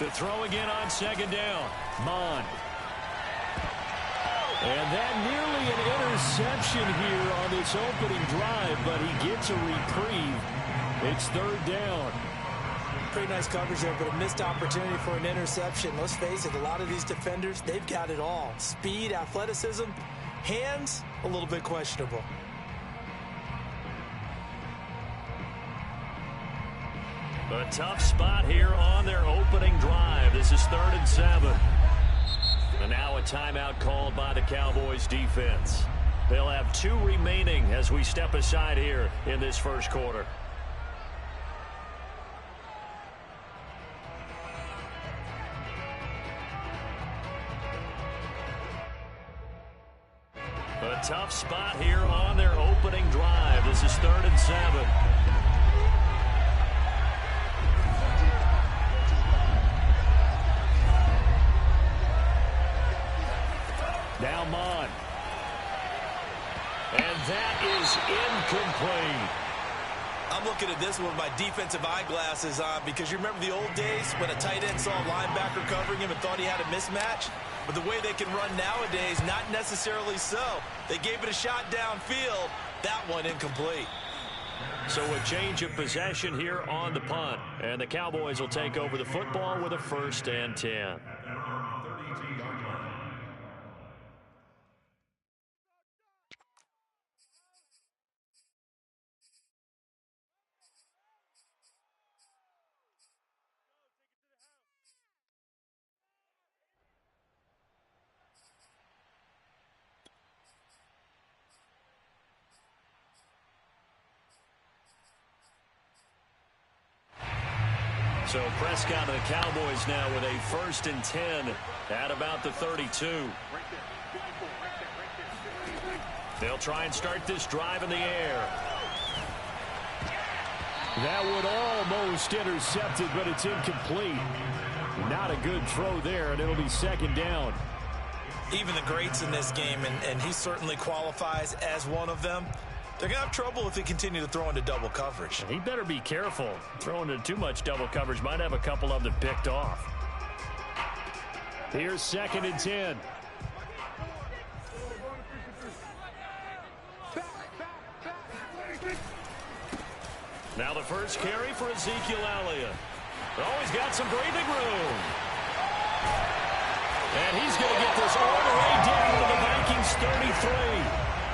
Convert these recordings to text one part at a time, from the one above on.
To throw again on second down. Mond. And that nearly an interception here on this opening drive, but he gets a reprieve. It's third down. Pretty nice coverage there, but a missed opportunity for an interception. Let's face it, a lot of these defenders, they've got it all. Speed, athleticism, hands, a little bit questionable. A tough spot here on their opening drive. This is 3rd and 7. And now a timeout called by the Cowboys defense. They'll have 2 remaining as we step aside here in this first quarter. A tough spot here on their opening drive. This is 3rd and 7. Now Mond. And that is incomplete. I'm looking at this one with my defensive eyeglasses on because you remember the old days when a tight end saw a linebacker covering him and thought he had a mismatch? But the way they can run nowadays, not necessarily so. They gave it a shot downfield. That one incomplete. So a change of possession here on the punt. And the Cowboys will take over the football with a 1st and 10. So Prescott and the Cowboys now with a 1st and 10 at about the 32. They'll try and start this drive in the air. That would almost intercept it, but it's incomplete. Not a good throw there, and it'll be 2nd down. Even the greats in this game, and he certainly qualifies as one of them, they're going to have trouble if they continue to throw into double coverage. He better be careful. Throwing into too much double coverage might have a couple of them picked off. Here's 2nd and 10. Now the first carry for Ezekiel Elliott. Oh, he's got some breathing room. And he's going to get this all the way down to the Vikings 33.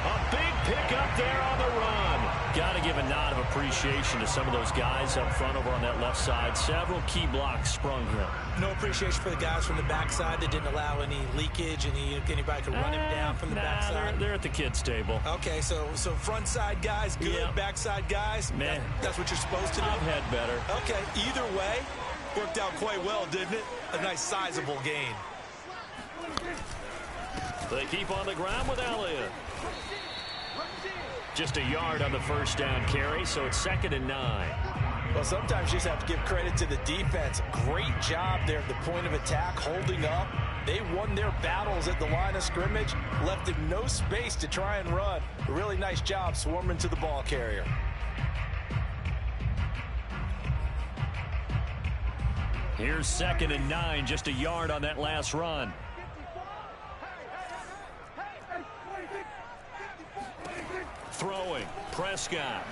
A big pickup there on the run. Got to give a nod of appreciation to some of those guys up front over on that left side. Several key blocks sprung here. No appreciation for the guys from the backside that didn't allow any leakage, and anybody could run him down from the backside. They're at the kids' table. Okay, so front side guys, good. Yep. Backside guys, man, that's what you're supposed to do. I've had better. Okay, either way, worked out quite well, didn't it? A nice sizable gain. They keep on the ground with Elliott. Just a yard on the first down carry, so it's 2nd and 9. Well, sometimes you just have to give credit to the defense. Great job there at the point of attack, holding up. They won their battles at the line of scrimmage, left him no space to try and run. A really nice job swarming to the ball carrier. Here's 2nd and 9, just a yard on that last run. Throwing, Prescott.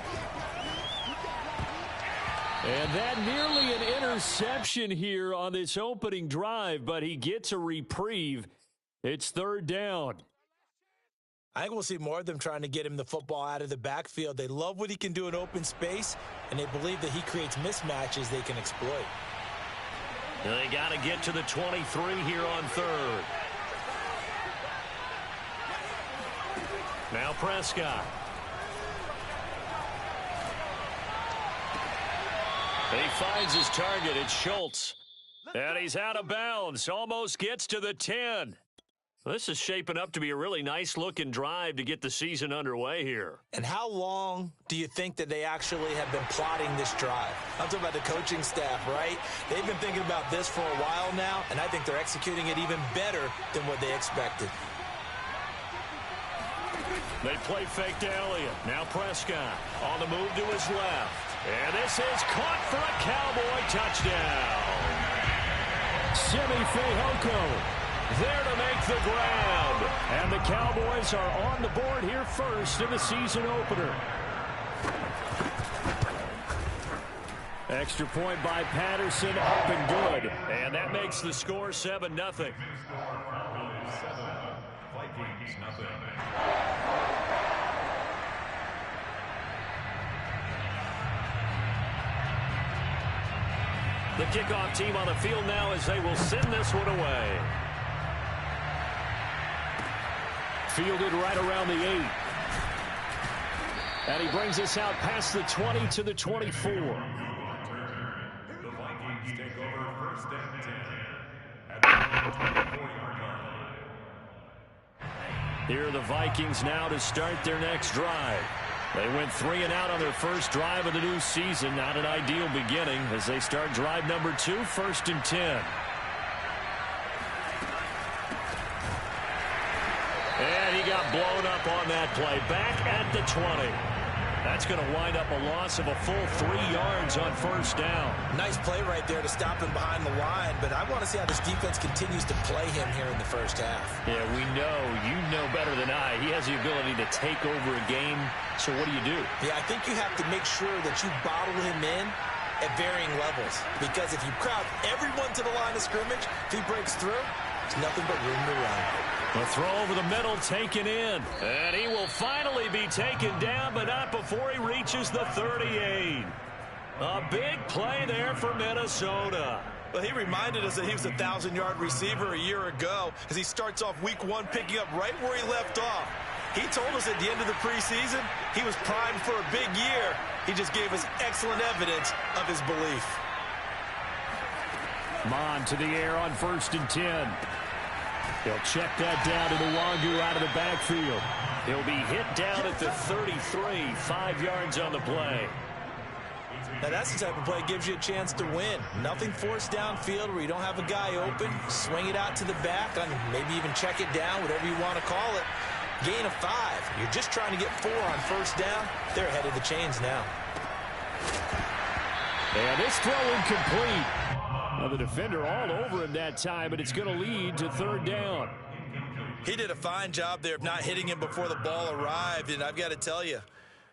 And that nearly an interception here on this opening drive, but he gets a reprieve. It's 3rd down. I think we'll see more of them trying to get him the football out of the backfield. They love what he can do in open space, and they believe that he creates mismatches they can exploit. They got to get to the 23 here on 3rd. Now Prescott. He finds his target. It's Schultz. And he's out of bounds. Almost gets to the 10. This is shaping up to be a really nice-looking drive to get the season underway here. And how long do you think that they actually have been plotting this drive? I'm talking about the coaching staff, right? They've been thinking about this for a while now, and I think they're executing it even better than what they expected. They play fake to Elliott. Now Prescott on the move to his left. And this is caught for a Cowboy touchdown. Simi Fehoko there to make the grab. And the Cowboys are on the board here first in the season opener. Extra point by Patterson, up and good. And that makes the score 7-0. The kickoff team on the field now as they will send this one away. Fielded right around the 8. And he brings us out past the 20 to the 24. The Vikings take over first and 10 at the 24-yard line. Here are the Vikings now to start their next drive. They went 3 and out on their first drive of the new season. Not an ideal beginning as they start drive number 2, first and 10. And he got blown up on that play. Back at the 20. That's going to wind up a loss of a full 3 yards on first down. Nice play right there to stop him behind the line, but I want to see how this defense continues to play him here in the first half. Yeah, we know. You know better than I. He has the ability to take over a game. So what do? Yeah, I think you have to make sure that you bottle him in at varying levels. Because if you crowd everyone to the line of scrimmage, if he breaks through, there's nothing but room to run. The throw over the middle taken in. And he will finally be taken down, but not before he reaches the 38. A big play there for Minnesota. Well, he reminded us that he was a 1,000-yard receiver a year ago as he starts off week 1 picking up right where he left off. He told us at the end of the preseason he was primed for a big year. He just gave us excellent evidence of his belief. Mon to the air on first and 10. He'll check that down to Nwangu out of the backfield. He'll be hit down at the 33, 5 yards on the play. Now that's the type of play that gives you a chance to win. Nothing forced downfield where you don't have a guy open. Swing it out to the back, and maybe even check it down, whatever you want to call it. Gain of 5. You're just trying to get 4 on first down. They're ahead of the chains now. And this throw incomplete. Now the defender all over him that time, but it's going to lead to third down. He did a fine job there of not hitting him before the ball arrived, and I've got to tell you,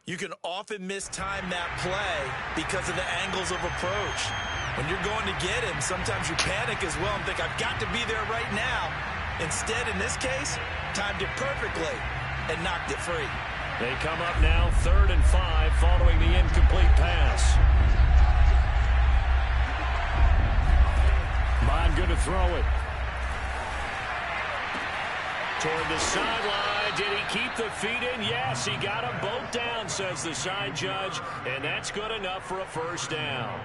you can often mistime that play because of the angles of approach. When you're going to get him, sometimes you panic as well and think, I've got to be there right now. Instead, in this case, timed it perfectly and knocked it free. They come up now 3rd and 5 following the incomplete pass. Mon good to throw it. Toward the sideline. Did he keep the feet in? Yes, he got them both down, says the side judge, and that's good enough for a first down.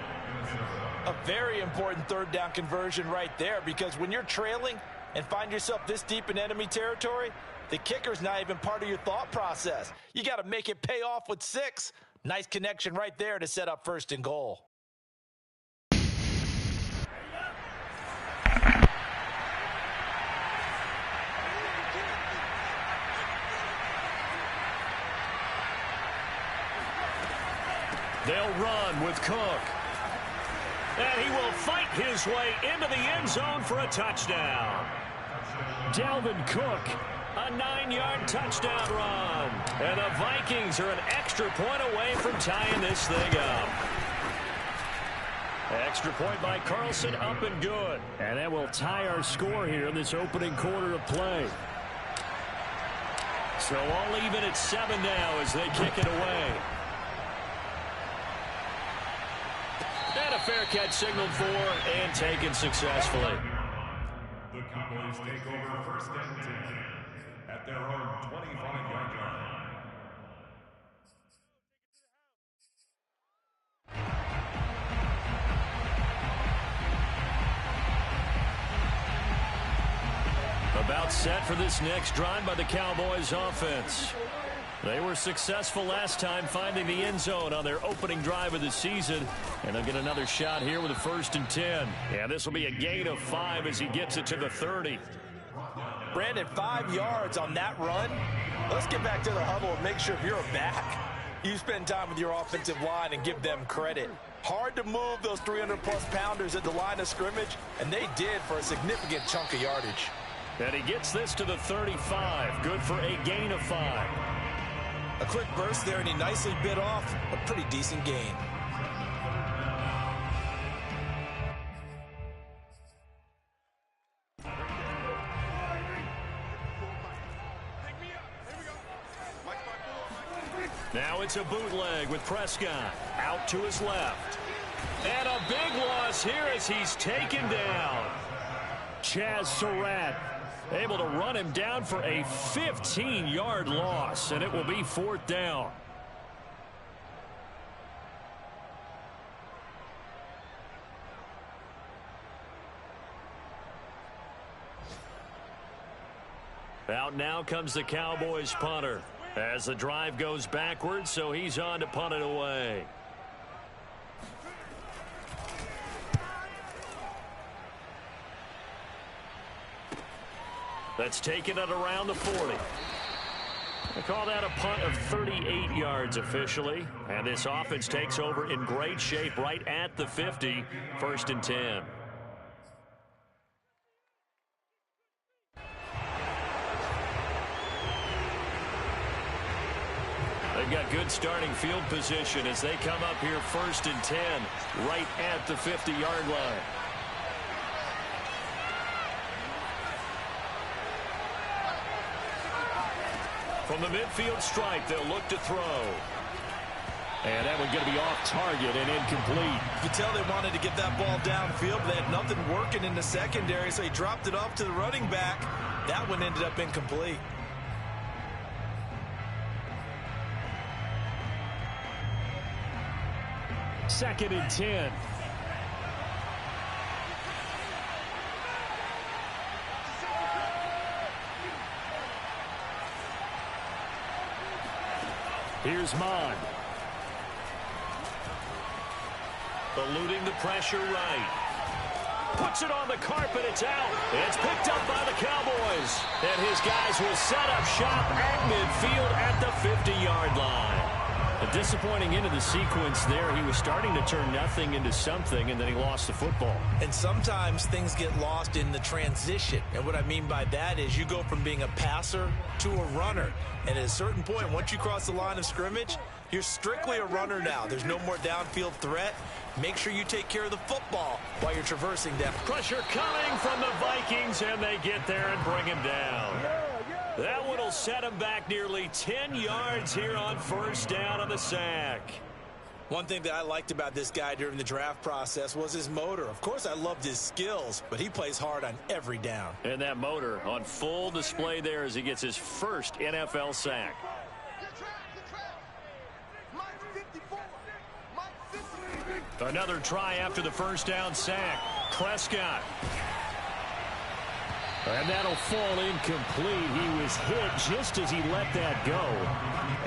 A very important third down conversion right there, because when you're trailing and find yourself this deep in enemy territory, the kicker's not even part of your thought process. You got to make it pay off with 6. Nice connection right there to set up 1st and goal. They'll run with Cook. And he will fight his way into the end zone for a touchdown. Dalvin Cook, a 9-yard touchdown run. And the Vikings are an extra point away from tying this thing up. Extra point by Carlson, up and good. And that will tie our score here in this opening quarter of play. So all even at 7 now as they kick it away. And a fair catch signaled for and taken successfully. The Cowboys take over 1st and 10 at their own 25-yard line. About set for this next drive by the Cowboys offense. They were successful last time finding the end zone on their opening drive of the season. And they'll get another shot here with a 1st and 10. Yeah, this will be a gain of 5 as he gets it to the 30. Brandon, 5 yards on that run. Let's get back to the huddle and make sure if you're a back, you spend time with your offensive line and give them credit. Hard to move those 300-plus pounders at the line of scrimmage, and they did for a significant chunk of yardage. And he gets this to the 35. Good for a gain of 5. A quick burst there, and he nicely bit off a pretty decent gain. Now it's a bootleg with Prescott out to his left. And a big loss here as he's taken down. Chaz Surratt able to run him down for a 15-yard loss, and it will be 4th down. Out now comes the Cowboys punter as the drive goes backwards, so he's on to punt it away. That's taken it around the 40. They call that a punt of 38 yards officially. And this offense takes over in great shape right at the 50. 1st and 10. They've got good starting field position as they come up here 1st and 10 right at the 50-yard line. From the midfield stripe, they'll look to throw. And that one's going to be off target and incomplete. You can tell they wanted to get that ball downfield, but they had nothing working in the secondary, so he dropped it off to the running back. That one ended up incomplete. Second and 10. Here's Mond. Eluding the pressure right. Puts it on the carpet. It's out. It's picked up by the Cowboys. And his guys will set up shop at midfield at the 50-yard line. A disappointing end of the sequence there. He was starting to turn nothing into something, and then he lost the football. And sometimes things get lost in the transition. And what I mean by that is you go from being a passer to a runner. And at a certain point, once you cross the line of scrimmage, you're strictly a runner now. There's no more downfield threat. Make sure you take care of the football while you're traversing down. Pressure coming from the Vikings, and they get there and bring him down. That one will set him back nearly 10 yards here on 1st down on the sack. One thing that I liked about this guy during the draft process was his motor. Of course, I loved his skills, but he plays hard on every down. And that motor on full display there as he gets his first NFL sack. Another try after the 1st down sack. Prescott. And that'll fall incomplete. He was hit just as he let that go.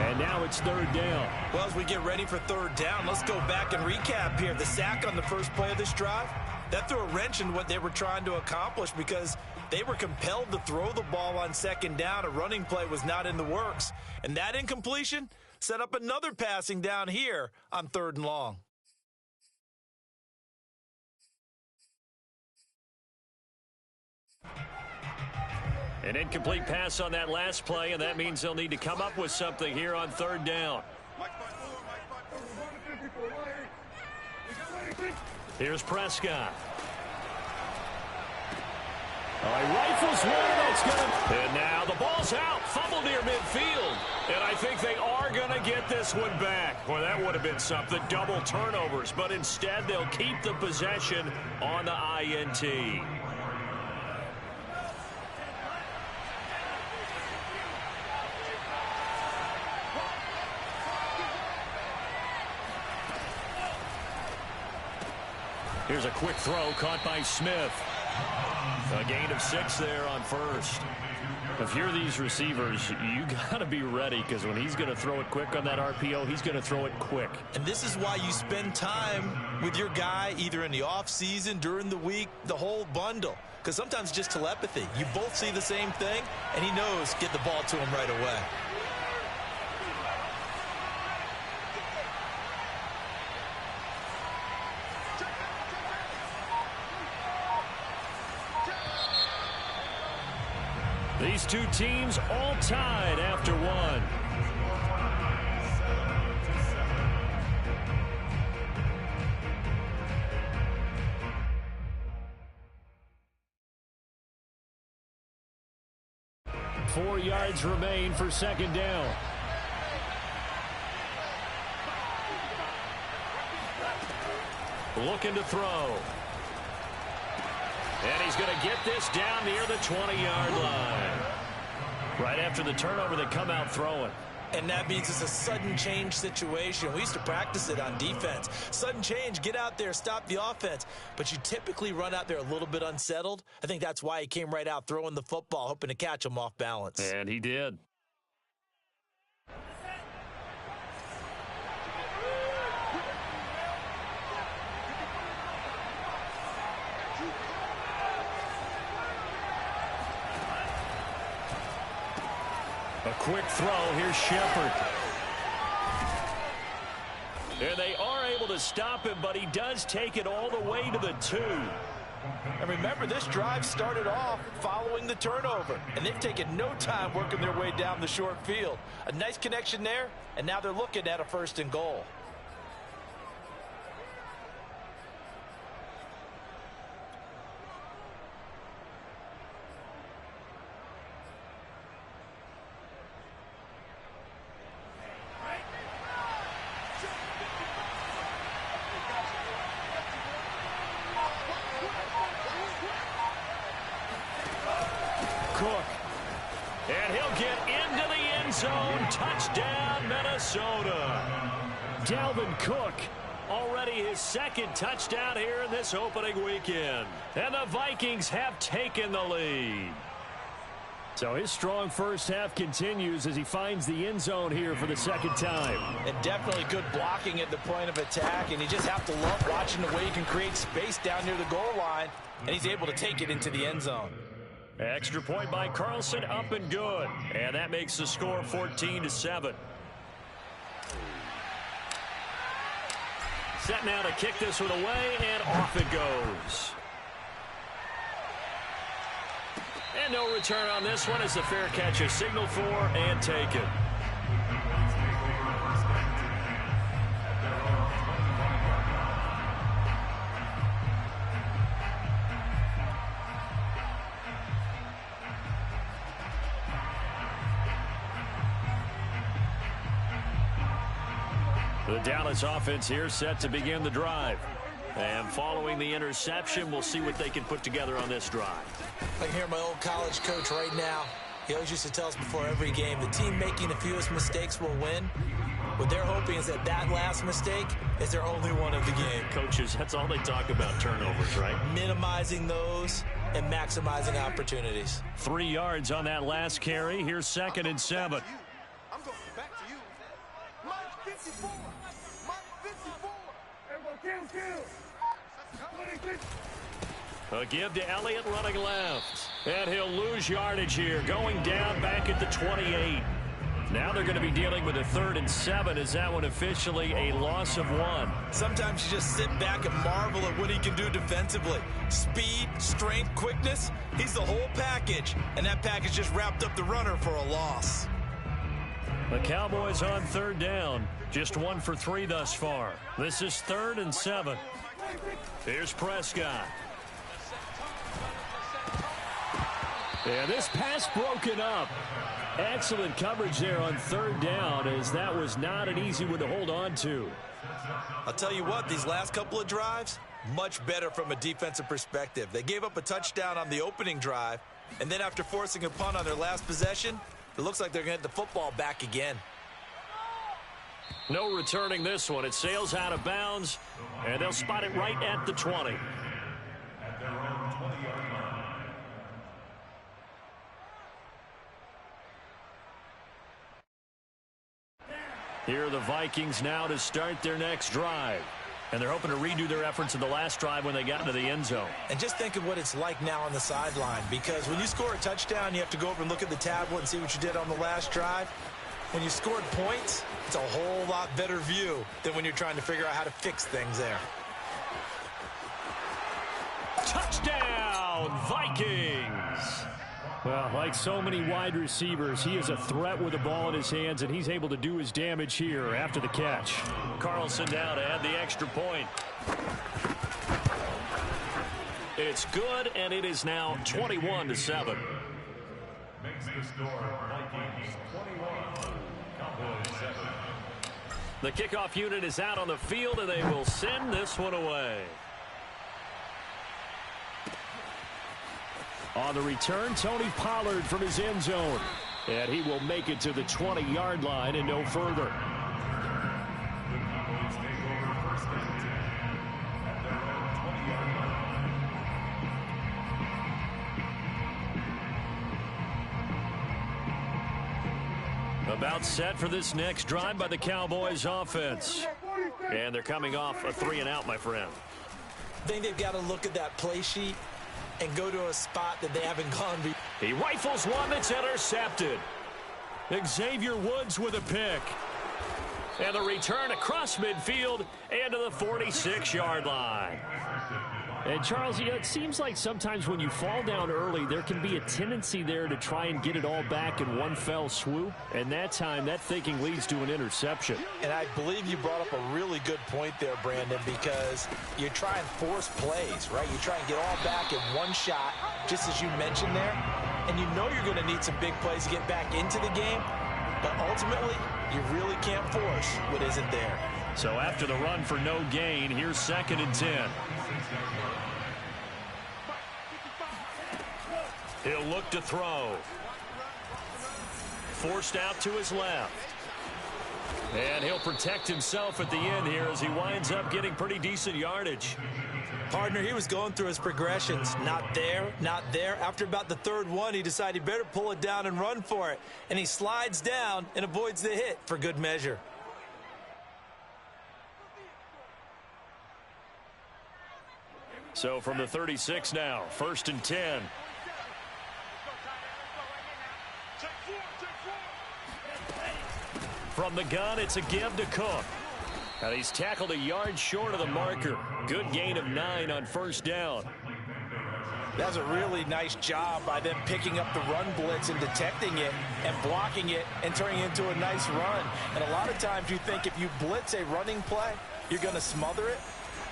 And now it's 3rd down. Well, as we get ready for 3rd down, let's go back and recap here. The sack on the first play of this drive, that threw a wrench in what they were trying to accomplish because they were compelled to throw the ball on 2nd down. A running play was not in the works. And that incompletion set up another passing down here on 3rd and long. An incomplete pass on that last play, and that means they'll need to come up with something here on 3rd down. Here's Prescott. He rifles one, that's good. And now the ball's out, fumble near midfield. And I think they are going to get this one back. Well, that would have been something, double turnovers. But instead, they'll keep the possession on the INT. Here's a quick throw caught by Smith. A gain of 6 there on 1st. If you're these receivers, you got to be ready because when he's going to throw it quick on that RPO, he's going to throw it quick. And this is why you spend time with your guy either in the offseason, during the week, the whole bundle. Because sometimes just telepathy. You both see the same thing, and he knows get the ball to him right away. These two teams all tied after one. Four yards remain for second down. Looking to throw. And he's going to get this down near the 20-yard line. Right after the turnover, they come out throwing. And that means it's a sudden change situation. We used to practice it on defense. Sudden change, get out there, stop the offense. But you typically run out there a little bit unsettled. I think that's why he came right out throwing the football, hoping to catch him off balance. And he did. A quick throw. Here's Shepard. And they are able to stop him, but he does take it all the way to the 2. And remember, this drive started off following the turnover. And they've taken no time working their way down the short field. A nice connection there, and now they're looking at a 1st and goal. Cook. And he'll get into the end zone. Touchdown, Minnesota. Dalvin Cook, already his 2nd touchdown here in this opening weekend. And the Vikings have taken the lead. So his strong first half continues as he finds the end zone here for the 2nd time. And definitely good blocking at the point of attack. And you just have to love watching the way he can create space down near the goal line. And he's able to take it into the end zone. Extra point by Carlson, up and good. And that makes the score 14-7. Set now to kick this one away, and off it goes. And no return on this one as the fair catch is signaled for and taken. The Dallas offense here set to begin the drive. And following the interception, we'll see what they can put together on this drive. I can hear my old college coach right now. He always used to tell us before every game, the team making the fewest mistakes will win. What they're hoping is that that last mistake is their only one of the game. Coaches, that's all they talk about, turnovers, right? Minimizing those and maximizing opportunities. 3 yards on that last carry. Here's 2nd and 7. I'm going back to you. Mike 54. Mike 54. Everyone kill. A give to Elliott running left. And he'll lose yardage here, going down back at the 28. Now they're going to be dealing with a 3rd and 7. Is that one officially a loss of 1? Sometimes you just sit back and marvel at what he can do defensively. Speed, strength, quickness. He's the whole package. And that package just wrapped up the runner for a loss. The Cowboys on 3rd down. Just 1 for 3 thus far. This is 3rd and 7. Here's Prescott. And this pass broken up. Excellent coverage there on 3rd down, as that was not an easy one to hold on to. I'll tell you what, these last couple of drives, much better from a defensive perspective. They gave up a touchdown on the opening drive, and then after forcing a punt on their last possession, it looks like they're going to get the football back again. No returning this one. It sails out of bounds, and they'll spot it right at the 20. At their own 20-yard line. Here are the Vikings now to start their next drive. And they're hoping to redo their efforts in the last drive when they got into the end zone. And just think of what it's like now on the sideline, because when you score a touchdown, you have to go over and look at the tablet and see what you did on the last drive. When you scored points, it's a whole lot better view than when you're trying to figure out how to fix things there. Touchdown, Vikings! Well, like so many wide receivers, he is a threat with the ball in his hands, and he's able to do his damage here after the catch. Carlson now to add the extra point. It's good, and it is now 21-7. Makes the score Vikings 21, Cowboys 7. The kickoff unit is out on the field, and they will send this one away. On the return, Tony Pollard from his end zone. And he will make it to the 20-yard line and no further. The Cowboys take over first and 10 at their own 20-yard line. About set for this next drive by the Cowboys offense. And they're coming off a 3-and-out, my friend. I think they've got to look at that play sheet and go to a spot that they haven't gone before. He rifles one that's intercepted. Xavier Woods with a pick. And the return across midfield and to the 46-yard line. And, Charles, you know, it seems like sometimes when you fall down early, there can be a tendency there to try and get it all back in one fell swoop. And that time, that thinking leads to an interception. And I believe you brought up a really good point there, Brandon, because you try and force plays, right? You try and get all back in one shot, just as you mentioned there. And you know you're going to need some big plays to get back into the game. But ultimately, you really can't force what isn't there. So after the run for no gain, here's 2nd and 10. He'll look to throw. Forced out to his left. And he'll protect himself at the end here as he winds up getting pretty decent yardage. Partner, he was going through his progressions. Not there, not there. After about the 3rd one, he decided he better pull it down and run for it. And he slides down and avoids the hit for good measure. So from the 36 now, 1st and 10. From the gun, it's a give to Cook. And he's tackled a yard short of the marker. Good gain of 9 on 1st down. That's a really nice job by them picking up the run blitz and detecting it and blocking it and turning it into a nice run. And a lot of times you think if you blitz a running play, you're going to smother it.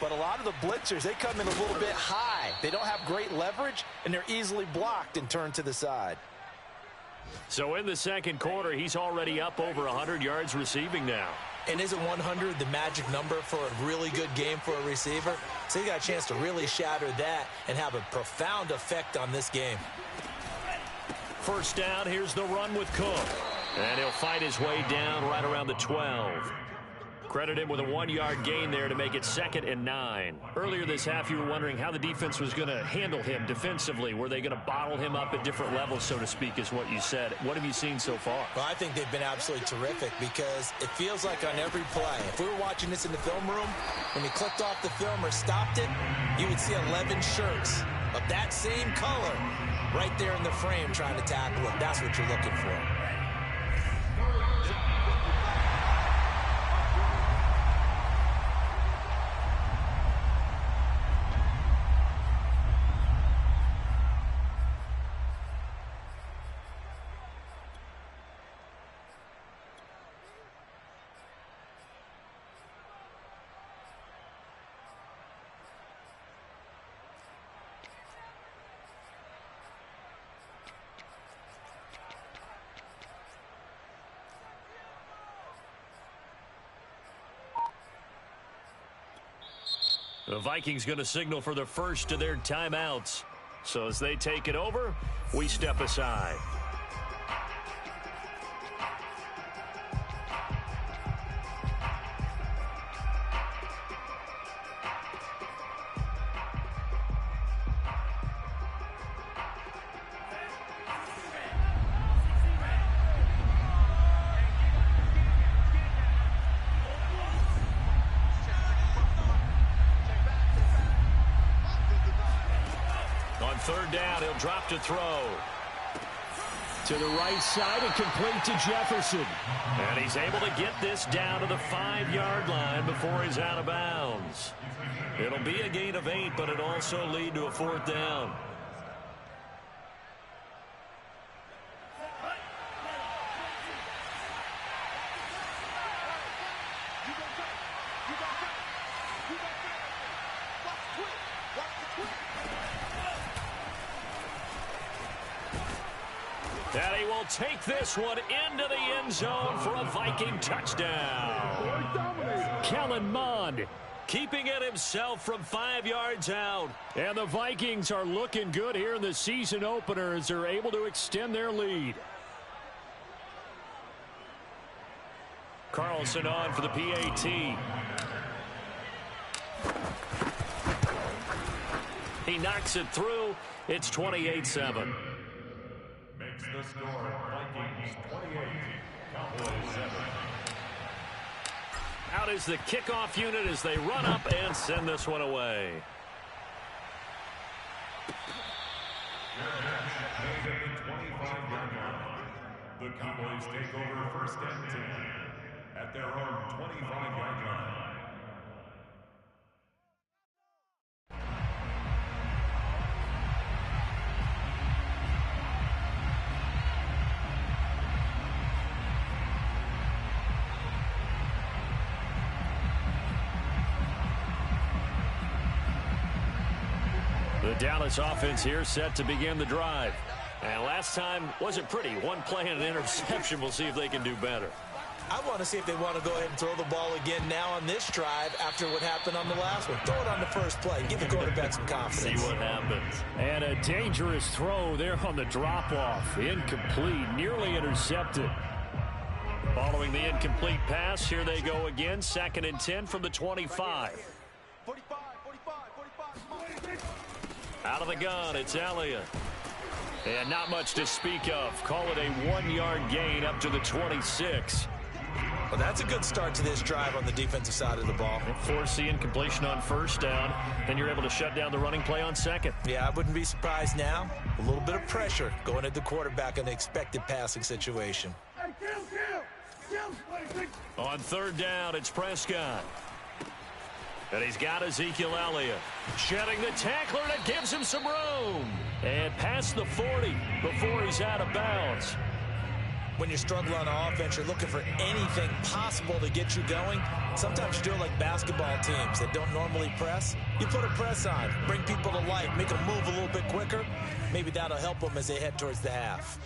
But a lot of the blitzers, they come in a little bit high. They don't have great leverage, and they're easily blocked and turned to the side. So in the 2nd quarter, he's already up over 100 yards receiving now. And isn't 100 the magic number for a really good game for a receiver? So he got a chance to really shatter that and have a profound effect on this game. 1st down, here's the run with Cook. And he'll fight his way down right around the 12. Credit him with a 1-yard gain there to make it 2nd and 9. Earlier this half, you were wondering how the defense was going to handle him defensively. Were they going to bottle him up at different levels, so to speak, is what you said. What have you seen so far? Well, I think they've been absolutely terrific because it feels like on every play, if we were watching this in the film room, when you clicked off the film or stopped it, you would see 11 shirts of that same color right there in the frame trying to tackle it. That's what you're looking for. The Vikings going to signal for the first of their timeouts. So as they take it over, we step aside. On 3rd down, he'll drop to throw. To the right side and complete to Jefferson. And he's able to get this down to the 5-yard line before he's out of bounds. It'll be a gain of 8, but it'll also lead to a 4th down. And he will take this one into the end zone for a Viking touchdown. Kellen Mond keeping it himself from 5 yards out. And the Vikings are looking good here in the season opener as they're able to extend their lead. Carlson on for the PAT. He knocks it through. It's 28-7. Makes the score Vikings 28, Cowboys 7. Out is the kickoff unit as they run up and send this one away. The Cowboys take over first and 10 at their own 25-yard line. The Dallas offense here set to begin the drive. And last time wasn't pretty. One play and an interception. We'll see if they can do better. I want to see if they want to go ahead and throw the ball again now on this drive after what happened on the last one. Throw it on the first play. Give the quarterback some confidence. See what happens. And a dangerous throw there on the drop-off. Incomplete. Nearly intercepted. Following the incomplete pass, here they go again. 2nd and 10 from the 25. 45. Out of the gun, it's Elliott. And not much to speak of. Call it a 1-yard gain up to the 26. Well, that's a good start to this drive on the defensive side of the ball. Force the incompletion on first down. Then you're able to shut down the running play on second. Yeah, I wouldn't be surprised now. A little bit of pressure going at the quarterback in the expected passing situation. On 3rd down, it's Prescott. And he's got Ezekiel Elliott. Shedding the tackler, and it gives him some room. And past the 40 before he's out of bounds. When you're struggling on offense, you're looking for anything possible to get you going. Sometimes you do it like basketball teams that don't normally press. You put a press on, bring people to life, make them move a little bit quicker. Maybe that'll help them as they head towards the half.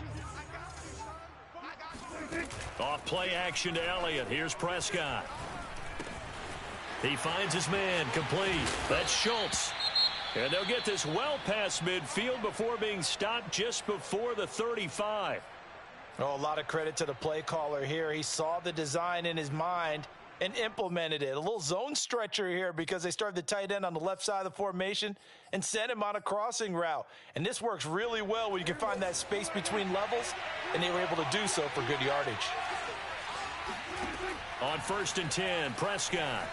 Off play action to Elliott. Here's Prescott. He finds his man, complete. That's Schultz. And they'll get this well past midfield before being stopped just before the 35. Oh, a lot of credit to the play caller here. He saw the design in his mind and implemented it. A little zone stretcher here because they started the tight end on the left side of the formation and sent him on a crossing route. And this works really well when you can find that space between levels, and they were able to do so for good yardage. On 1st and 10, Prescott.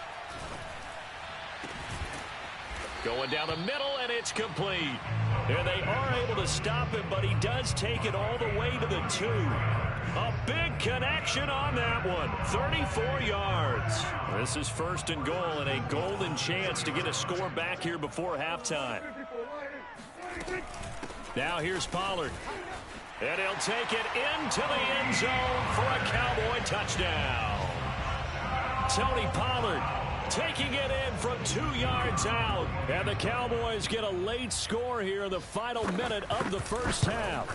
Going down the middle, and it's complete. And they are able to stop him, but he does take it all the way to the 2. A big connection on that one. 34 yards. This is 1st and goal, and a golden chance to get a score back here before halftime. Now here's Pollard. And he'll take it into the end zone for a Cowboy touchdown. Tony Pollard taking it in from 2 yards out. And the Cowboys get a late score here in the final minute of the first half.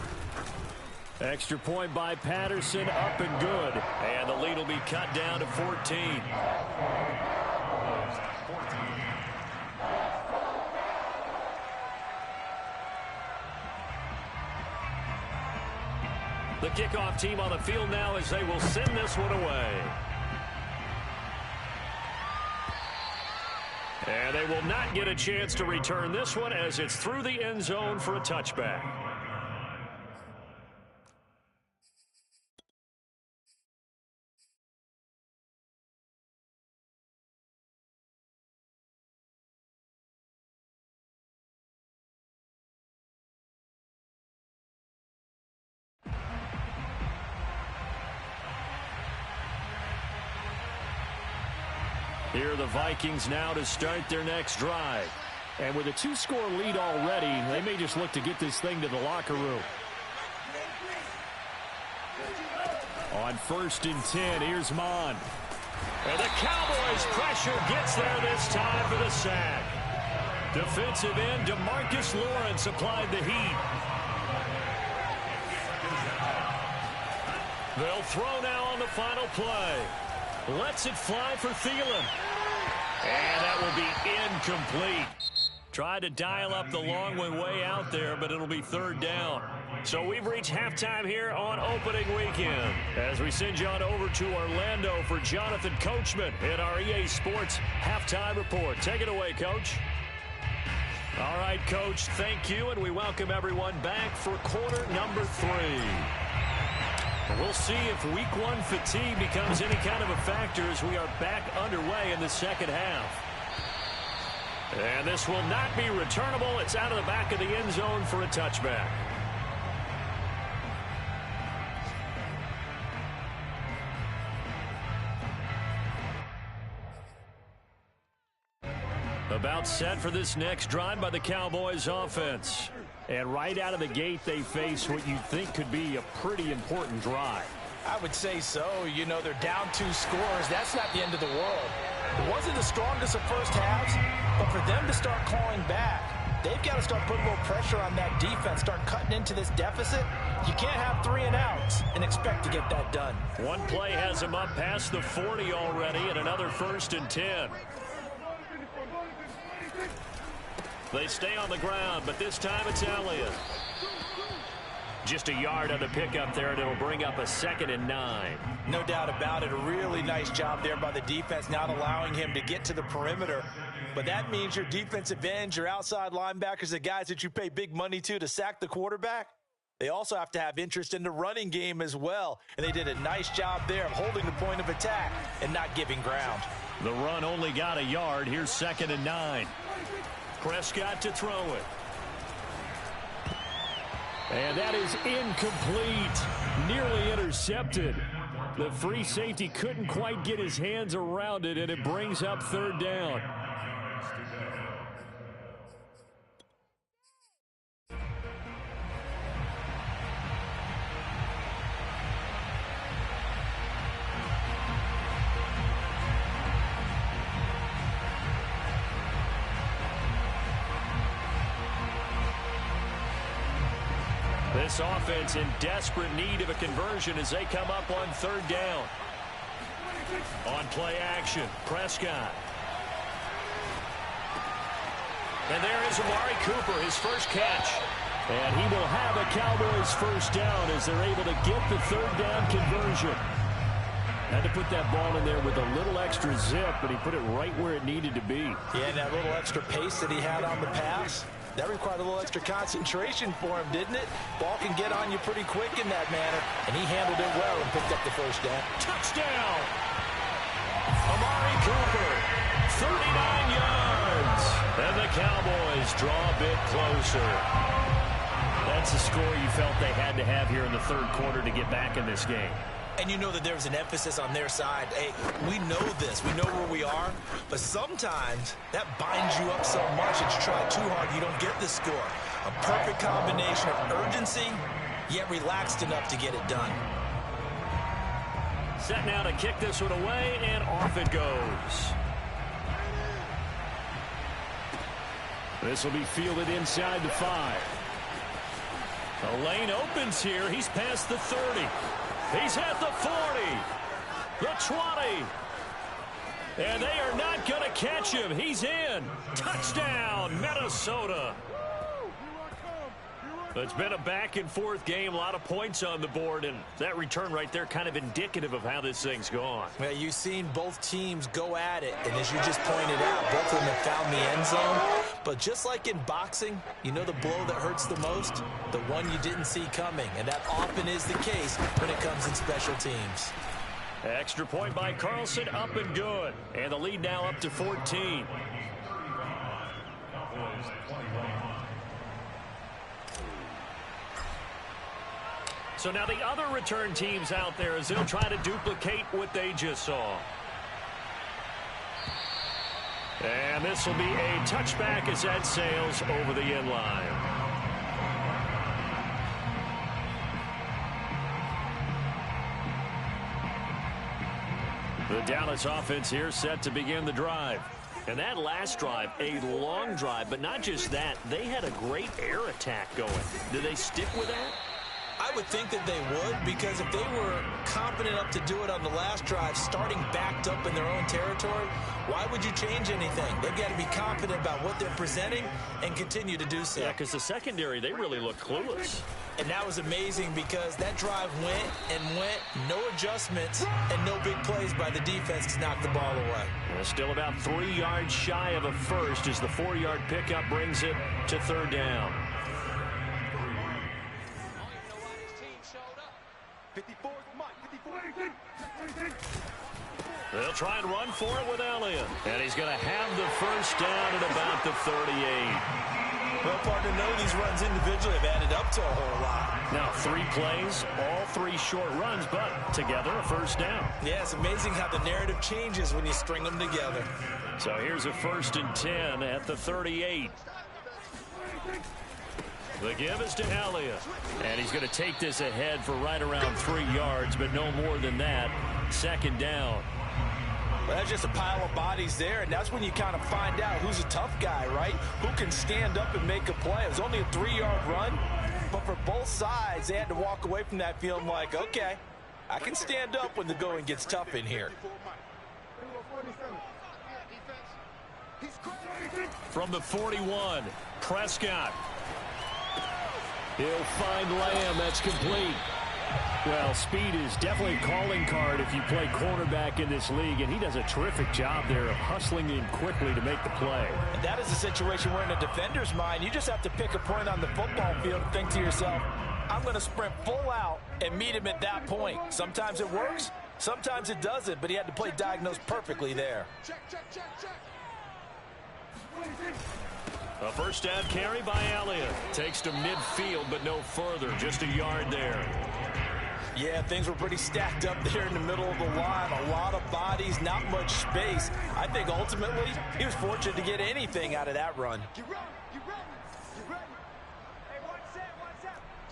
Extra point by Patterson, up and good. And the lead will be cut down to 14. The kickoff team on the field now as they will send this one away. And they will not get a chance to return this one as it's through the end zone for a touchback. Here are the Vikings now to start their next drive. And with a 2-score lead already, they may just look to get this thing to the locker room. On 1st and 10, here's Mond. And the Cowboys' pressure gets there this time for the sack. Defensive end DeMarcus Lawrence applied the heat. They'll throw now on the final play. Lets it fly for Thielen. And that will be incomplete. Tried to dial up the long one way out there, but it'll be third down. So we've reached halftime here on opening weekend. As we send you on over to Orlando for Jonathan Coachman in our EA Sports Halftime Report. Take it away, Coach. All right, Coach, thank you, and we welcome everyone back for quarter number 3. We'll see if week 1 fatigue becomes any kind of a factor as we are back underway in the second half. And this will not be returnable. It's out of the back of the end zone for a touchback. About set for this next drive by the Cowboys offense. And right out of the gate, they face what you think could be a pretty important drive. I would say so. You know, they're down 2 scores. That's not the end of the world. It wasn't the strongest of first halves, but for them to start clawing back, they've got to start putting a little pressure on that defense, start cutting into this deficit. You can't have 3 and outs and expect to get that done. One play has them up past the 40 already, and another 1st and 10. They stay on the ground, but this time it's Elliott. Just a yard on the pickup there, and it'll bring up a 2nd and 9. No doubt about it. A really nice job there by the defense, not allowing him to get to the perimeter. But that means your defensive ends, your outside linebackers, the guys that you pay big money to sack the quarterback, they also have to have interest in the running game as well. And they did a nice job there of holding the point of attack and not giving ground. The run only got a yard. Here's 2nd and 9. Prescott to throw it. And that is incomplete. Nearly intercepted. The free safety couldn't quite get his hands around it, and it brings up 3rd down. This offense in desperate need of a conversion as they come up on 3rd down. On play action, Prescott. And there is Amari Cooper, his first catch. And he will have a Cowboys 1st down as they're able to get the 3rd down conversion. Had to put that ball in there with a little extra zip, but he put it right where it needed to be. Yeah, and that little extra pace that he had on the pass, that required a little extra concentration for him, didn't it? Ball can get on you pretty quick in that manner, and he handled it well and picked up the 1st down. Touchdown! Amari Cooper, 39 yards. And the Cowboys draw a bit closer. That's the score you felt they had to have here in the 3rd quarter to get back in this game. And you know that there's an emphasis on their side. Hey, we know this. We know where we are. But sometimes that binds you up so much that you try too hard, you don't get the score. A perfect combination of urgency, yet relaxed enough to get it done. Set now to kick this one away, and off it goes. This will be fielded inside the 5. The lane opens here. He's past the 30. He's at the 40, the 20, and they are not going to catch him. He's in. Touchdown, Minnesota. It's been a back-and-forth game, a lot of points on the board, and that return right there kind of indicative of how this thing's gone. Well, you've seen both teams go at it, and as you just pointed out, both of them have found the end zone. But just like in boxing, you know the blow that hurts the most? The one you didn't see coming, and that often is the case when it comes in special teams. Extra point by Carlson, up and good. And the lead now up to 14. So now the other return teams out there as they'll try to duplicate what they just saw. And this will be a touchback as that sails over the end line. The Dallas offense here set to begin the drive. And that last drive, a long drive, but not just that, they had a great air attack going. Do they stick with that? I would think that they would, because if they were confident enough to do it on the last drive, starting backed up in their own territory, why would you change anything? They've got to be confident about what they're presenting and continue to do so. Yeah, because the secondary, they really looked clueless. And that was amazing because that drive went and went, no adjustments, and no big plays by the defense to knock the ball away. Still about 3 yards shy of a first as the 4-yard pickup brings it to third down. 54 Mike, 54. They'll try and run for it with Elliott. And he's going to have the first down at about the 38. Well, partner, none of these runs individually have added up to a whole lot. Now 3 plays, all 3 short runs, but together a first down. Yeah, it's amazing how the narrative changes when you string them together. So here's a 1st and 10 at the 38. The give is to Elliott. And he's going to take this ahead for right around 3 yards, but no more than that. 2nd down. Well, that's just a pile of bodies there, and that's when you kind of find out who's a tough guy, right? Who can stand up and make a play. It was only a 3-yard run, but for both sides, they had to walk away from that feeling like, okay, I can stand up when the going gets tough in here. From the 41, Prescott. He'll find Lamb. That's complete. Well, speed is definitely a calling card if you play cornerback in this league, and he does a terrific job there of hustling in quickly to make the play. And that is a situation where in a defender's mind, you just have to pick a point on the football field and think to yourself, I'm going to sprint full out and meet him at that point. Sometimes it works, sometimes it doesn't, but he had to play diagnosed perfectly there. A first down carry by Elliott. Takes to midfield, but no further. Just a yard there. Yeah, things were pretty stacked up there in the middle of the line. A lot of bodies, not much space. I think ultimately he was fortunate to get anything out of that run. You ready? You ready? You ready? Hey, one set.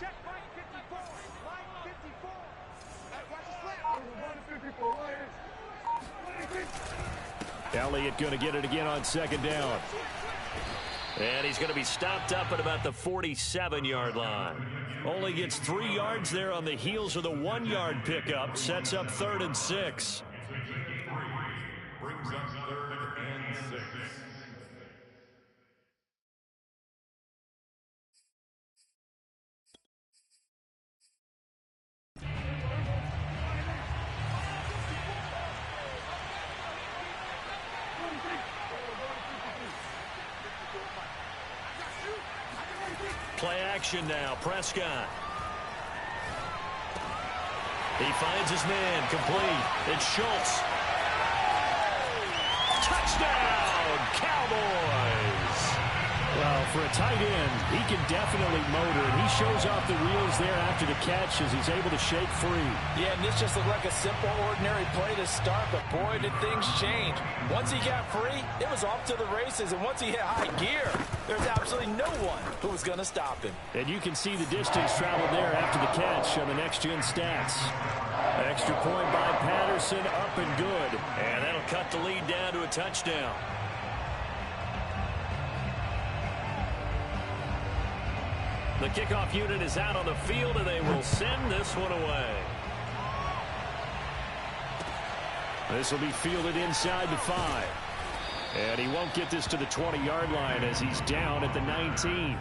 Check Mike 54. Mike 54. Hey, watch the slap. Elliott going to get it again on 2nd down. And he's going to be stopped up at about the 47-yard line. Only gets 3 yards there on the heels of the 1-yard pickup. Sets up 3rd and 6. Brings up 3rd and 6. Play action now. Prescott. He finds his man. Complete. It's Schultz. Touchdown, Cowboys. Well, for a tight end, he can definitely motor, and he shows off the wheels there after the catch as he's able to shake free. Yeah, and this just looked like a simple, ordinary play to start, but boy, did things change. Once he got free, it was off to the races, and once he hit high gear, there's absolutely no one who was going to stop him. And you can see the distance traveled there after the catch on the next-gen stats. Extra point by Patterson, up and good. And that'll cut the lead down to a touchdown. The kickoff unit is out on the field, and they will send this one away. This will be fielded inside the 5. And he won't get this to the 20-yard line as he's down at the 19.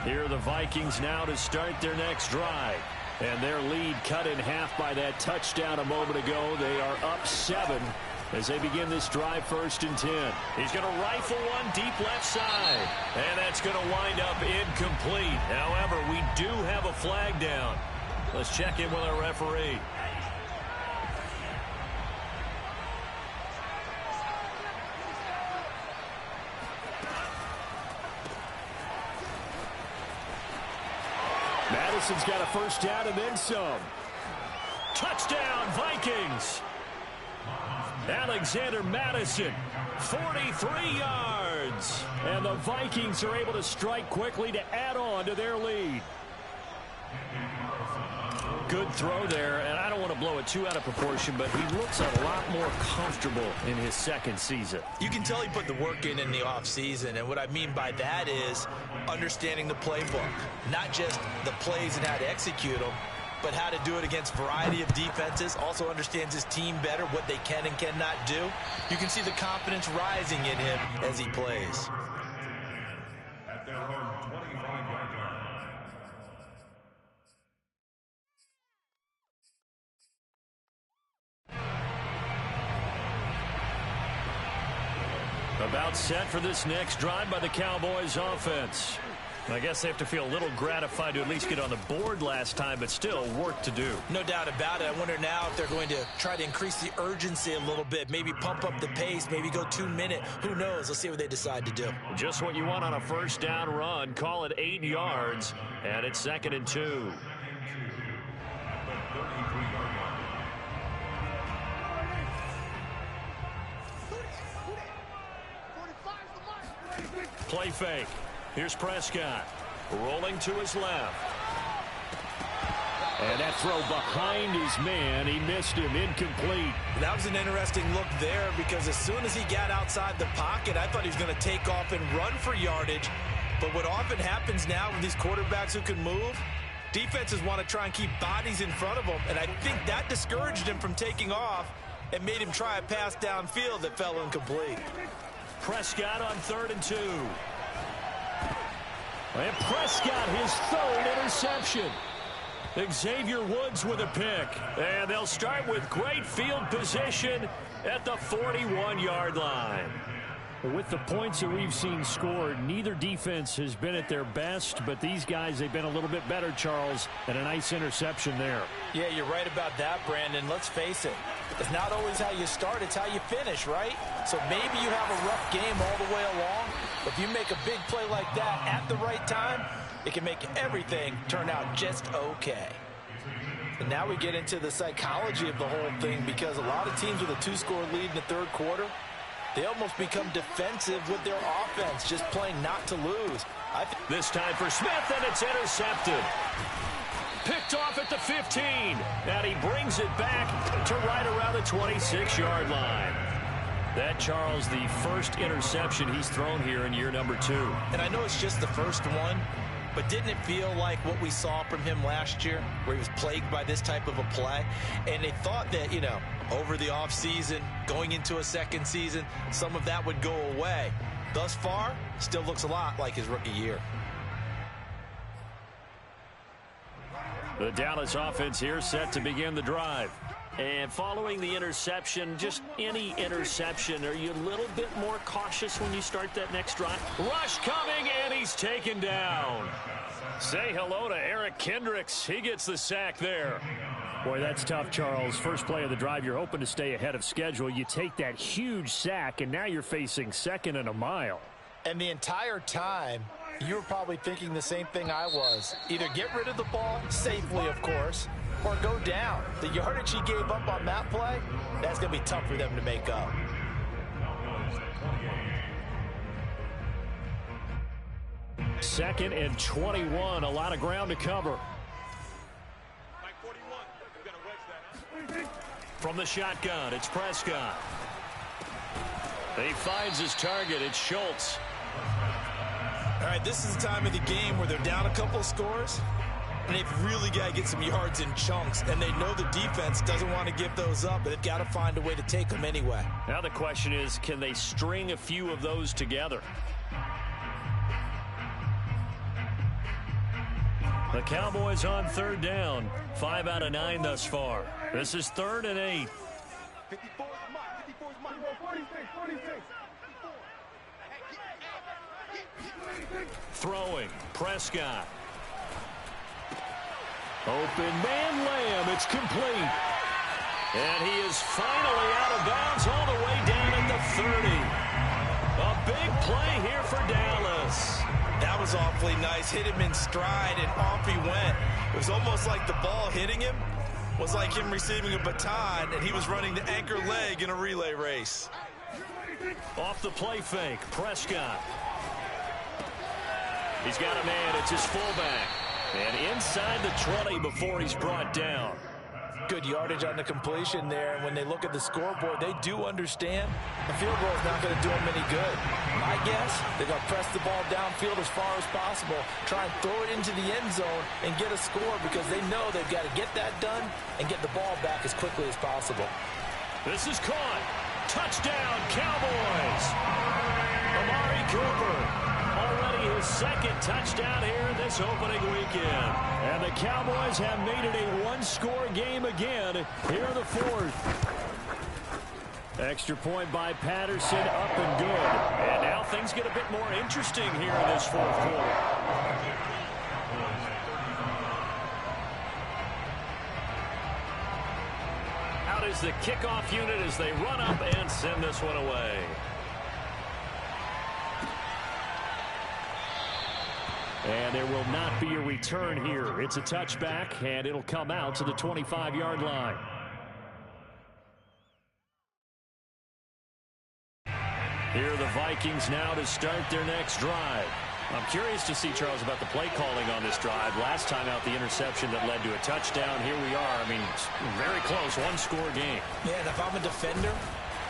Here are the Vikings now to start their next drive. And their lead cut in half by that touchdown a moment ago. They are up 7 as they begin this drive, 1st and 10. He's going to rifle one deep left side. And that's going to wind up incomplete. However, we do have a flag down. Let's check in with our referee. Madison's got a first down and then some. Touchdown, Vikings. Alexander Madison, 43 yards. And the Vikings are able to strike quickly to add on to their lead. Good throw there, and I don't want to blow it too out of proportion, but he looks a lot more comfortable in his second season. You can tell he put the work in the offseason, and what I mean by that is understanding the playbook. Not just the plays and how to execute them, but how to do it against a variety of defenses. Also understands his team better, what they can and cannot do. You can see the confidence rising in him as he plays. At their own 25-yard line. About set for this next drive by the Cowboys offense. I guess they have to feel a little gratified to at least get on the board last time, but still work to do. No doubt about it. I wonder now if they're going to try to increase the urgency a little bit, maybe pump up the pace, maybe go 2-minute. Who knows? Let's see what they decide to do. Just what you want on a first down run. Call it 8 yards, and it's 2nd and 2. Play fake. Here's Prescott. Rolling to his left. And that throw behind his man. He missed him. Incomplete. That was an interesting look there because as soon as he got outside the pocket, I thought he was going to take off and run for yardage. But what often happens now with these quarterbacks who can move, defenses want to try and keep bodies in front of them. And I think that discouraged him from taking off and made him try a pass downfield that fell incomplete. Prescott on 3rd and 2. And Prescott, his 3rd interception. Xavier Woods with a pick. And they'll start with great field position at the 41-yard line. With the points that we've seen scored, neither defense has been at their best, but these guys, they've been a little bit better, Charles, and a nice interception there. Yeah, you're right about that, Brandon. Let's face it. It's not always how you start, it's how you finish, right? So maybe you have a rough game all the way along. If you make a big play like that at the right time, it can make everything turn out just okay. And now we get into the psychology of the whole thing because a lot of teams with a 2-score lead in the 3rd quarter, they almost become defensive with their offense, just playing not to lose. This time for Smith, and it's intercepted. Picked off at the 15, and he brings it back to right around the 26-yard line. That, Charles, the first interception he's thrown here in year number 2. And I know it's just the first one, but didn't it feel like what we saw from him last year, where he was plagued by this type of a play? And they thought that, over the offseason, going into a second season, some of that would go away. Thus far, still looks a lot like his rookie year. The Dallas offense here set to begin the drive. And following the interception, just any interception, are you a little bit more cautious when you start that next drive? Rush coming, and he's taken down. Say hello to Eric Kendricks. He gets the sack there. Boy, that's tough, Charles. First play of the drive, you're hoping to stay ahead of schedule. You take that huge sack, and now you're facing 2nd and a mile. And the entire time, you were probably thinking the same thing I was. Either get rid of the ball, safely, of course, or go down. The yardage he gave up on that play, that's going to be tough for them to make up. Second and 21, a lot of ground to cover. From the shotgun, it's Prescott. He finds his target. It's Schultz. All right, this is the time of the game where they're down a couple of scores, and they've really got to get some yards in chunks, and they know the defense doesn't want to give those up, but they've got to find a way to take them anyway. Now the question is, can they string a few of those together? The Cowboys on 3rd down. 5 out of 9 thus far. This is 3rd and 8. 54 is mine. 54 is mine. 46. Throwing. Prescott. Open man Lamb. It's complete. And he is finally out of bounds all the way down at the 30. A big play here for Dallas. That was awfully nice. Hit him in stride, and off he went. It was almost like the ball hitting him was like him receiving a baton, and he was running the anchor leg in a relay race. Off the play fake, Prescott. He's got a man. It's his fullback. And inside the 20 before he's brought down. Good yardage on the completion there. And when they look at the scoreboard, they do understand the field goal is not going to do them any good. My guess, they're going to press the ball downfield as far as possible, try and throw it into the end zone and get a score because they know they've got to get that done and get the ball back as quickly as possible. This is caught. Touchdown, Cowboys. Amari Cooper. Already his second touchdown here in this opening weekend. And the Cowboys have made it a one-score game again here in the fourth. Extra point by Patterson, up and good. And now things get a bit more interesting here in this fourth quarter. Out is the kickoff unit as they run up and send this one away. And there will not be a return here. It's a touchback, and it'll come out to the 25-yard line. Here are the Vikings now to start their next drive. I'm curious to see, Charles, about the play calling on this drive. Last time out, the interception that led to a touchdown. Here we are. I mean, very close, one-score game. Yeah, and if I'm a defender,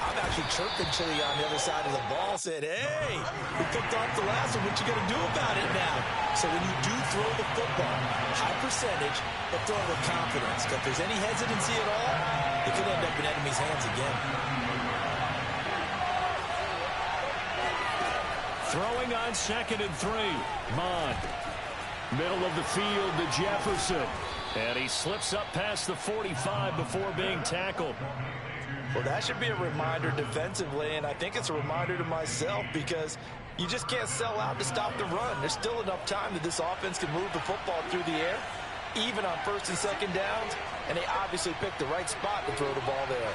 I'm actually chirping Chili on the other side of the ball, said, hey, we picked off the last one. What you going to do about it now? So when you do throw the football, high percentage, but throw it with confidence. If there's any hesitancy at all, it could end up in enemy's hands again. Throwing on 2nd and 3. Mond. Middle of the field to Jefferson. And he slips up past the 45 before being tackled. Well, that should be a reminder defensively, and I think it's a reminder to myself because you just can't sell out to stop the run. There's still enough time that this offense can move the football through the air, even on 1st and 2nd downs, and they obviously picked the right spot to throw the ball there.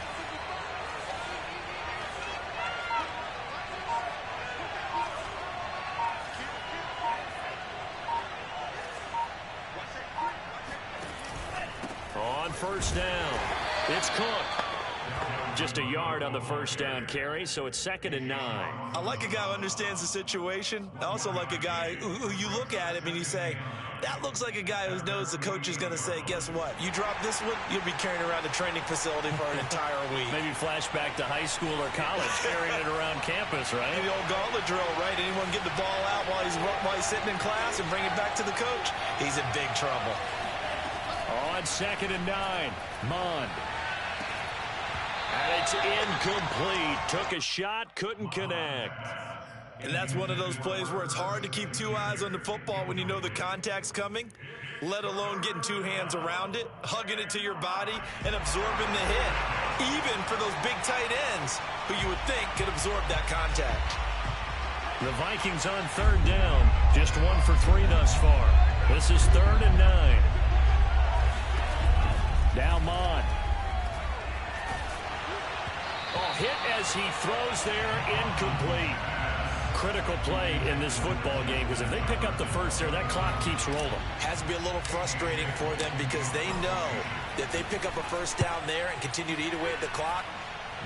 On 1st down, it's Cook. Just a yard on the 1st down carry, so it's 2nd and 9. I like a guy who understands the situation. I also like a guy who you look at him and you say, that looks like a guy who knows the coach is going to say, guess what? You drop this one, you'll be carrying around the training facility for an entire week. Maybe flashback to high school or college, carrying it around campus, right? The old gauntlet drill, right? Anyone get the ball out while he's sitting in class and bring it back to the coach? He's in big trouble. On 2nd and 9, Mond. And it's incomplete. Took a shot, couldn't connect. And that's one of those plays where it's hard to keep two eyes on the football when you know the contact's coming, let alone getting two hands around it, hugging it to your body, and absorbing the hit, even for those big tight ends who you would think could absorb that contact. The Vikings on 3rd down, just 1 for 3 thus far. This is 3rd and 9. Now Mond. Hit as he throws there, incomplete. Critical play in this football game because if they pick up the first there, that clock keeps rolling. Has to be a little frustrating for them because they know that they pick up a 1st down there and continue to eat away at the clock,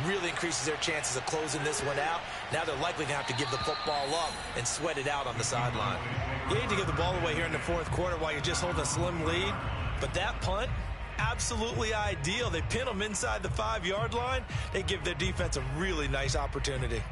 really increases their chances of closing this one out. Now they're likely going to have to give the football up and sweat it out on the sideline. You hate to give the ball away here in the 4th quarter while you're just holding a slim lead, but that punt, absolutely ideal. They pin them inside the 5-yard line. They give their defense a really nice opportunity.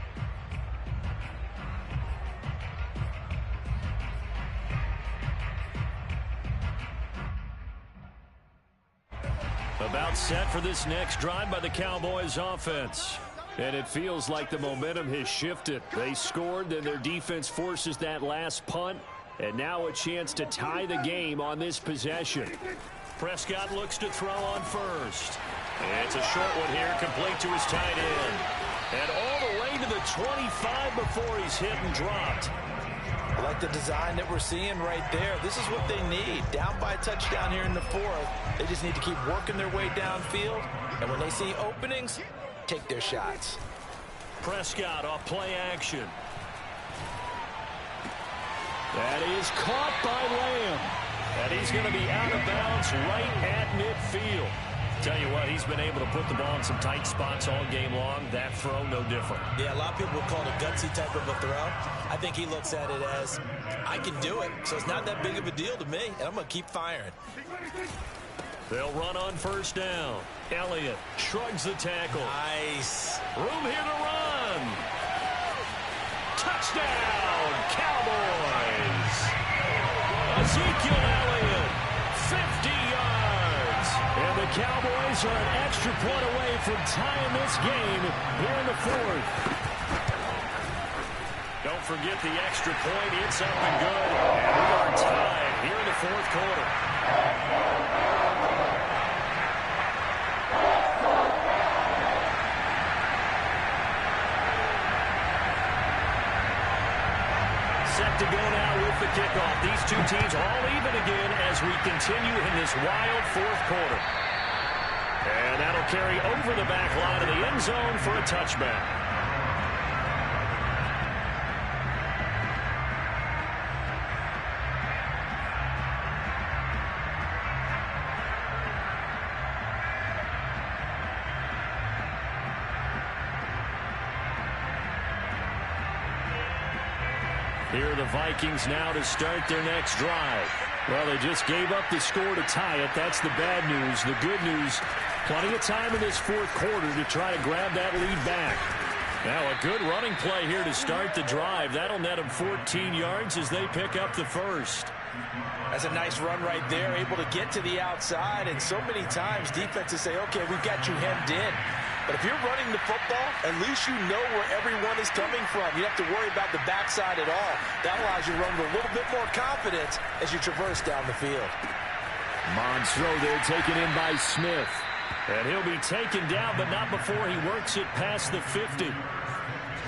About set for this next drive by the Cowboys offense. And it feels like the momentum has shifted. They scored, then their defense forces that last punt. And now a chance to tie the game on this possession. Prescott looks to throw on 1st. It's a short one here, complete to his tight end. And all the way to the 25 before he's hit and dropped. I like the design that we're seeing right there. This is what they need. Down by a touchdown here in the 4th. They just need to keep working their way downfield. And when they see openings, take their shots. Prescott off play action. That is caught by Lamb. And he's going to be out of bounds right at midfield. Tell you what, he's been able to put the ball in some tight spots all game long. That throw, no different. Yeah, a lot of people would call it a gutsy type of a throw. I think he looks at it as, I can do it, so it's not that big of a deal to me, and I'm going to keep firing. They'll run on first down. Elliott shrugs the tackle. Nice. Room here to run. Touchdown, Cowboys. Ezekiel Elliott, 50 yards. And the Cowboys are an extra point away from tying this game here in the fourth. Don't forget the extra point. It's up and good. And we are tied here in the fourth quarter. Set to go now with the kickoff. These two teams all even again as we continue in this wild fourth quarter. And that'll carry over the back line of the end zone for a touchback. Here are the Vikings now to start their next drive. Well, they just gave up the score to tie it. That's the bad news. The good news, plenty of time in this fourth quarter to try to grab that lead back. Now a good running play here to start the drive. That'll net them 14 yards as they pick up the first. That's a nice run right there, able to get to the outside. And so many times defenses say, okay, we've got you hemmed in. But if you're running the football, at least you know where everyone is coming from. You don't have to worry about the backside at all. That allows you to run with a little bit more confidence as you traverse down the field. Monstro there taken in by Smith. And he'll be taken down, but not before he works it past the 50.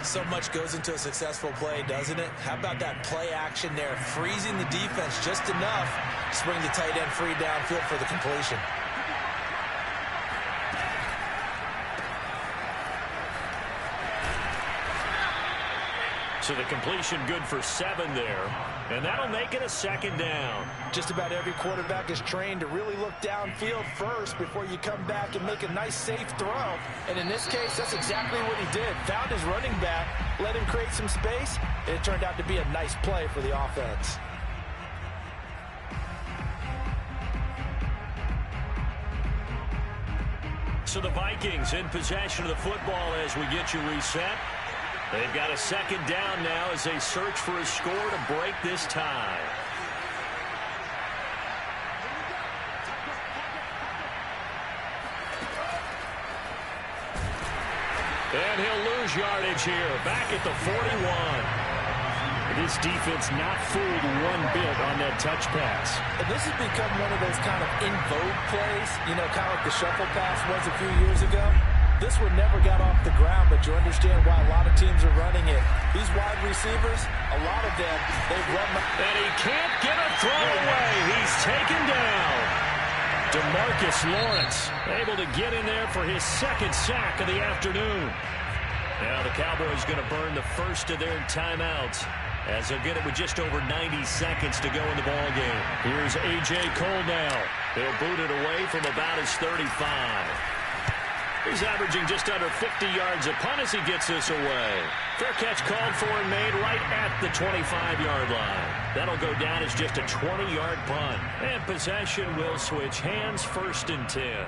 So much goes into a successful play, doesn't it? How about that play action there, freezing the defense just enough to bring the tight end free downfield for the completion. So the completion good for 7 there, and that'll make it a second down. Just about every quarterback is trained to really look downfield first before you come back and make a nice, safe throw. And in this case, that's exactly what he did. Found his running back, let him create some space, and it turned out to be a nice play for the offense. So the Vikings in possession of the football as we get you reset. They've got a second down now as they search for a score to break this tie. And he'll lose yardage here, back at the 41. This defense not fooled one bit on that touch pass. And this has become one of those kind of in vogue plays, you know, kind of like the shuffle pass was a few years ago. This one never got off the ground, but you understand why a lot of teams are running it. These wide receivers, a lot of them, they've run. And he can't get a throw away. He's taken down. DeMarcus Lawrence able to get in there for his second sack of the afternoon. Now the Cowboys going to burn the first of their timeouts as they'll get it with just over 90 seconds to go in the ball game. Here's A.J. Cole now. He'll boot it away from about his 35. He's averaging just under 50 yards a punt as he gets this away. Fair catch called for and made right at the 25-yard line. That'll go down as just a 20-yard punt. And possession will switch hands, 1st and 10.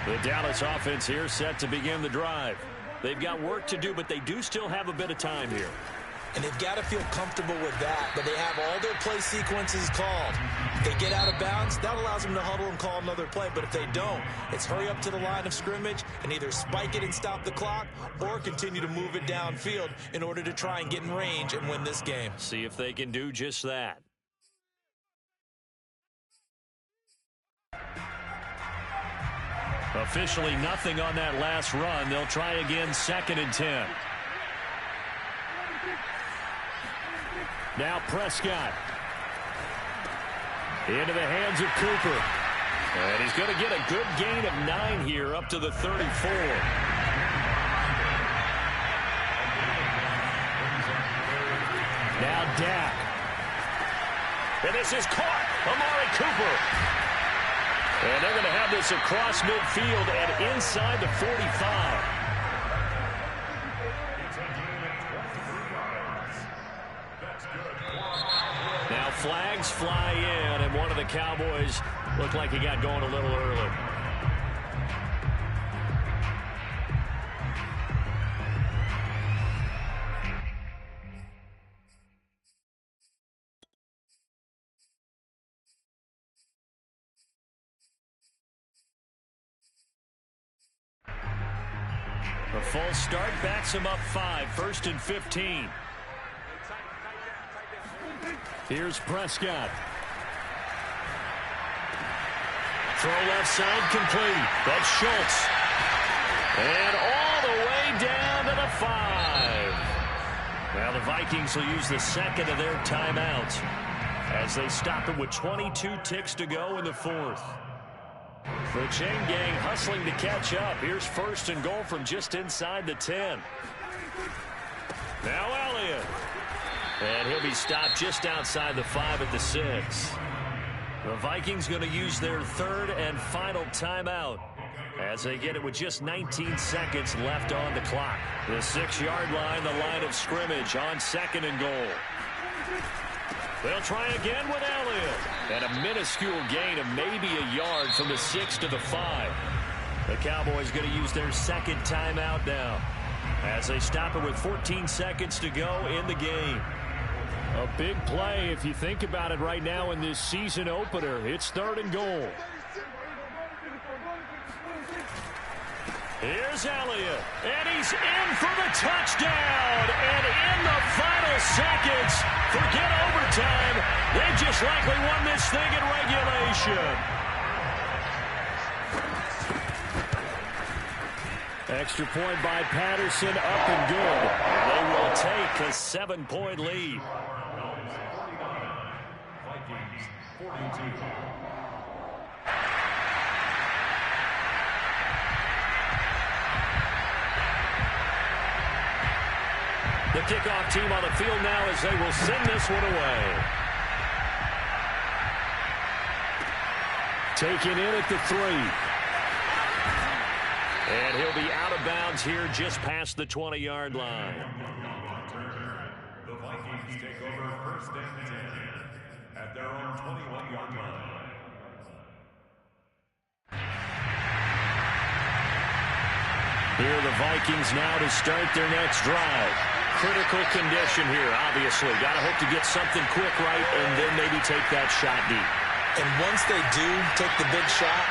The Dallas offense here set to begin the drive. They've got work to do, but they do still have a bit of time here. And they've got to feel comfortable with that, but they have all their play sequences called. If they get out of bounds, that allows them to huddle and call another play. But if they don't, it's hurry up to the line of scrimmage and either spike it and stop the clock or continue to move it downfield in order to try and get in range and win this game. See if they can do just that. Officially nothing on that last run. They'll try again, 2nd and 10. Now Prescott. Into the hands of Cooper. And he's going to get a good gain of 9 here up to the 34. Now Dak. And this is caught. Amari Cooper. And they're going to have this across midfield and inside the 45. Now flags fly in, and one of the Cowboys looked like he got going a little early. A false start backs him up 5, 1st and 15. Here's Prescott. Throw left side complete. That's Schultz. And all the way down to the 5. Now the Vikings will use the second of their timeouts as they stop it with 22 ticks to go in the 4th. The chain gang hustling to catch up. Here's 1st and goal from just inside the 10. Now Elliott. And he'll be stopped just outside the 5 at the 6. The Vikings going to use their 3rd and final timeout as they get it with just 19 seconds left on the clock. The 6-yard line, the line of scrimmage on 2nd and goal. They'll try again with Elliott. And a minuscule gain of maybe a yard from the 6 to the 5. The Cowboys going to use their 2nd timeout now as they stop it with 14 seconds to go in the game. A big play if you think about it right now in this season opener. It's 3rd and goal. Here's Elliott, and he's in for the touchdown. And in the final seconds, forget overtime. They just likely won this thing in regulation. Extra point by Patterson, up and good. They will take a 7-point lead. Vikings 42. The kickoff team on the field now as they will send this one away. Taken in at the 3. And he'll be out of bounds here just past the 20-yard line. The Vikings take over 1st and 10 at their own 21-yard line. Here are the Vikings now to start their next drive. Critical condition here, obviously. Got to hope to get something quick right and then maybe take that shot deep. And once they do take the big shot,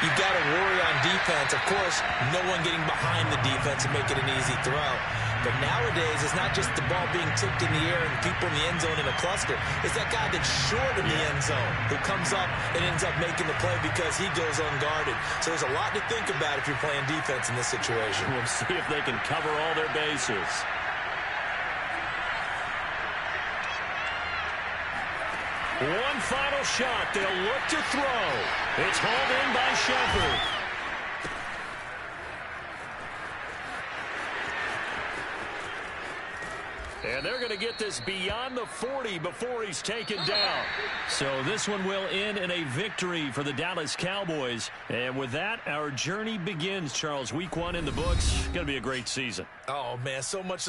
you've got to worry on defense. Of course, no one getting behind the defense and make it an easy throw. But nowadays, it's not just the ball being tipped in the air and people in the end zone in a cluster. It's that guy that's short in the end zone who comes up and ends up making the play because he goes unguarded. So there's a lot to think about if you're playing defense in this situation. We'll see if they can cover all their bases. One final shot. They'll look to throw. It's hauled in by Shepard. And they're going to get this beyond the 40 before he's taken down. So this one will end in a victory for the Dallas Cowboys. And with that, our journey begins, Charles. Week 1 in the books. Going to be a great season. Oh, man, so much